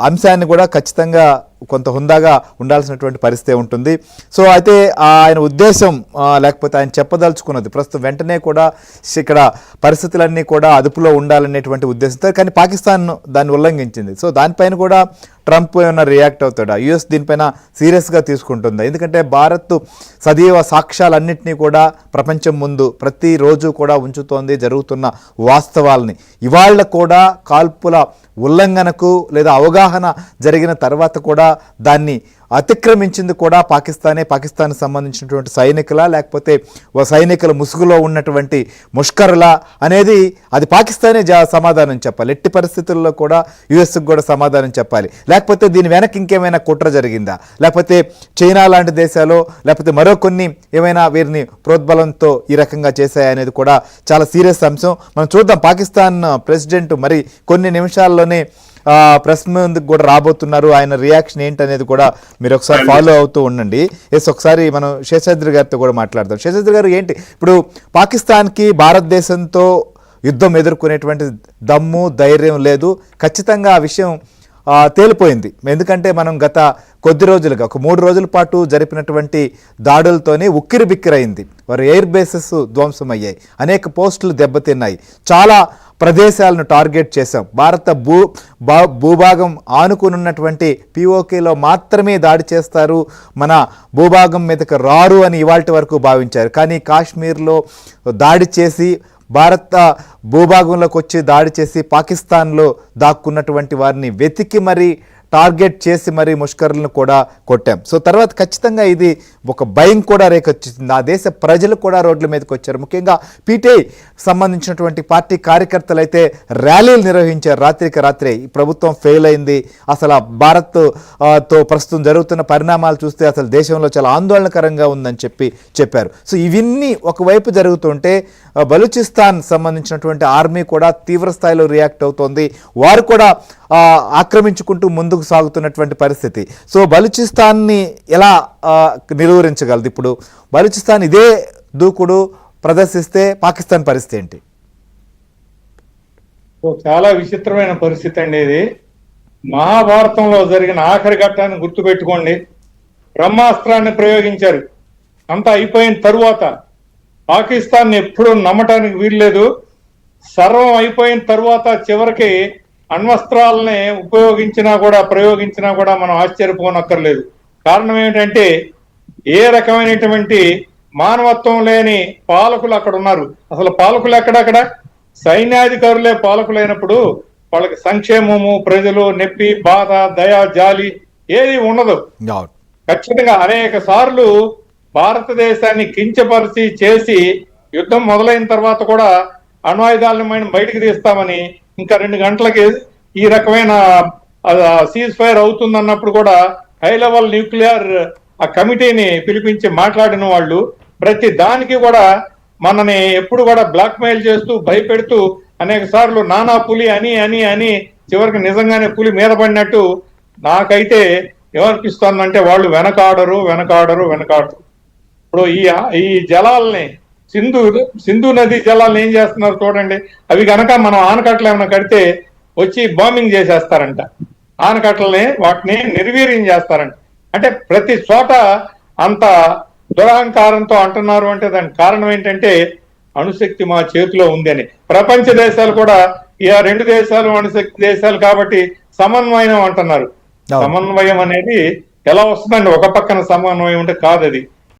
అంశాన్ని కూడా ఖచ్చితంగా కొంత హుందాగా ఉండాల్సినటువంటి పరిస్థితి ఉంటుంది. సో అయితే ఆయన ఉద్దేశం లేకపోతే ఆయన చెప్పదలుచుకున్నది ప్రస్తుతం వెంటనే కూడా ఇక్కడ పరిస్థితులన్నీ కూడా అదుపులో ఉండాలనేటువంటి ఉద్దేశంతో, కానీ పాకిస్తాన్ దాన్ని ఉల్లంఘించింది. సో దానిపైన కూడా ట్రంప్ ఏమైనా రియాక్ట్ అవుతాడా? యుఎస్ దీనిపైన సీరియస్గా తీసుకుంటుందా? ఎందుకంటే భారత్ సజీవ సాక్ష్యాలన్నింటినీ కూడా ప్రపంచం ముందు ప్రతిరోజు కూడా ఉంచుతోంది, జరుగుతున్న వాస్తవాలని. ఇవాళ కూడా కాల్పుల ఉల్లంఘనకు లేదా అవగాహన జరిగిన తర్వాత కూడా దాన్ని అతిక్రమించింది కూడా పాకిస్తానే. పాకిస్తాన్కి సంబంధించినటువంటి సైనికుల లేకపోతే సైనికుల ముసుగులో ఉన్నటువంటి ముష్కరులా అనేది అది పాకిస్తానే సమాధానం చెప్పాలి. ఎట్టి పరిస్థితుల్లో కూడా యుఎస్కి కూడా సమాధానం చెప్పాలి. లేకపోతే దీని వెనక ఇంకేమైనా కుట్ర జరిగిందా, లేకపోతే చైనా లాంటి దేశాలు లేకపోతే మరో కొన్ని ఏమైనా వీరిని ప్రోద్బలంతో ఈ రకంగా చేశాయనేది కూడా చాలా సీరియస్ అంశం. మనం చూద్దాం. పాకిస్తాన్ ప్రెసిడెంట్ మరి కొన్ని నిమిషాల్లోనే ప్రెస్ ముందుకు కూడా రాబోతున్నారు. ఆయన రియాక్షన్ ఏంటనేది కూడా మీరు ఒకసారి ఫాలో అవుతూ ఉండండి. ఒకసారి మనం శేషాద్రి గారితో కూడా మాట్లాడదాం. శేషాద్రి గారు, ఏంటి ఇప్పుడు పాకిస్తాన్కి భారతదేశంతో యుద్ధం ఎదుర్కొనేటువంటి దమ్ము ధైర్యం లేదు, ఖచ్చితంగా ఆ విషయం తేలిపోయింది. ఎందుకంటే మనం గత కొద్ది రోజులుగా ఒక 3 రోజుల పాటు జరిపినటువంటి దాడులతోనే ఉక్కిరి బిక్కిరైంది. వారి ఎయిర్ బేసెస్ ధ్వంసమయ్యాయి, అనేక పోస్టులు దెబ్బతిన్నాయి, చాలా ప్రదేశాలను టార్గెట్ చేశాం. భారత భూభాగం ఆనుకునున్నటువంటి పిఓకేలో మాత్రమే దాడి చేస్తారు, మన భూభాగం మీదకి రారు అని ఇవాల్టి వరకు భావించారు. కానీ కాశ్మీర్లో దాడి చేసి భారత భూభాగంలోకి వచ్చి దాడి చేసి పాకిస్తాన్లో దాక్కున్నటువంటి వారిని వెతికి మరీ టార్గెట్ చేసి మరీ ముష్కరులను కూడా కొట్టాం. సో తర్వాత ఖచ్చితంగా ఇది ఒక భయం కూడా రేకొచ్చింది. ఆ దేశ ప్రజలు కూడా రోడ్ల మీదకి వచ్చారు. ముఖ్యంగా పీటీఐ సంబంధించినటువంటి పార్టీ కార్యకర్తలు అయితే ర్యాలీలు నిర్వహించారు. రాత్రికి రాత్రే ఈ ప్రభుత్వం ఫెయిల్ అయింది, అసలు భారత్తో ప్రస్తుతం జరుగుతున్న పరిణామాలు చూస్తే అసలు దేశంలో చాలా ఆందోళనకరంగా ఉందని చెప్పారు. సో ఇవన్నీ ఒకవైపు జరుగుతుంటే బలూచిస్తాన్ సంబంధించినటువంటి ఆర్మీ కూడా తీవ్ర స్థాయిలో రియాక్ట్ అవుతోంది. వారు కూడా ఆక్రమించుకుంటూ ముందుకు సాగుతున్నటువంటి పరిస్థితి. సో బలూచిస్తాన్ని ఎలా నిలువరించగలదు? ఇప్పుడు బలూచిస్తాన్ ఇదే దూకుడు ప్రదర్శిస్తే పాకిస్తాన్ పరిస్థితి ఏంటి? చాలా విచిత్రమైన పరిస్థితి అండి ఇది. మహాభారతంలో జరిగిన ఆఖరి ఘట్టాన్ని గుర్తుపెట్టుకోండి. బ్రహ్మాస్త్రాన్ని ప్రయోగించారు. అంతా అయిపోయిన తరువాత పాకిస్తాన్ ఎప్పుడూ నమ్మటానికి వీల్లేదు. సర్వం అయిపోయిన తరువాత చివరికి అణ్వస్త్రాలని ప్రయోగించినా కూడా మనం ఆశ్చర్యపోనక్కర్లేదు. కారణం ఏమిటంటే ఏ రకమైనటువంటి మానవత్వం లేని పాలకులు అక్కడ ఉన్నారు. అసలు పాలకులు ఎక్కడక్కడ సైన్యాధికారులే పాలకులైనప్పుడు వాళ్ళకి సంక్షేమము, ప్రజలు, నొప్పి, బాధ, దయ, జాలి ఏది ఉండదు. ఖచ్చితంగా అనేక సార్లు భారతదేశాన్ని కించపరిచి చేసి యుద్ధం మొదలైన తర్వాత కూడా అణ్వాయుధాలను బయటికి తీస్తామని ఇంకా 2 గంటలకి ఈ రకమైన సీజ్ ఫైర్ అవుతుందన్నప్పుడు కూడా హై లెవెల్ న్యూక్లియర్ ఆ కమిటీని పిలిపించి మాట్లాడిన వాళ్ళు ప్రతి దానికి కూడా మనని ఎప్పుడు కూడా బ్లాక్ మెయిల్ చేస్తూ భయపెడుతూ అనేక సార్లు నానా పులి అని అని అని చివరికి నిజంగానే పులి మీద పడినట్టు నాకైతే ఏమనిపిస్తోందంటే వాళ్ళు వెనకాడరు. ఇప్పుడు ఈ జలాల్ని సింధు నది జలాలను ఏం చేస్తున్నారు చూడండి. అవి కనుక మనం ఆనకట్టలు ఏమైనా కడితే వచ్చి బాంబింగ్ చేసేస్తారంట. ఆనకట్టలని వాటిని నిర్వీర్యం చేస్తారంట. అంటే ప్రతి చోట అంత దురహంకారంతో అంటున్నారు. అంటే దానికి కారణం ఏంటంటే అణుశక్తి మా చేతిలో ఉంది అని. ప్రపంచ దేశాలు కూడా ఈ 2 దేశాలు అణుశక్తి దేశాలు కాబట్టి సమన్వయం అంటున్నారు. సమన్వయం అనేది ఎలా వస్తుందండి? ఒక పక్కన సమన్వయం అంటే కాదు. అది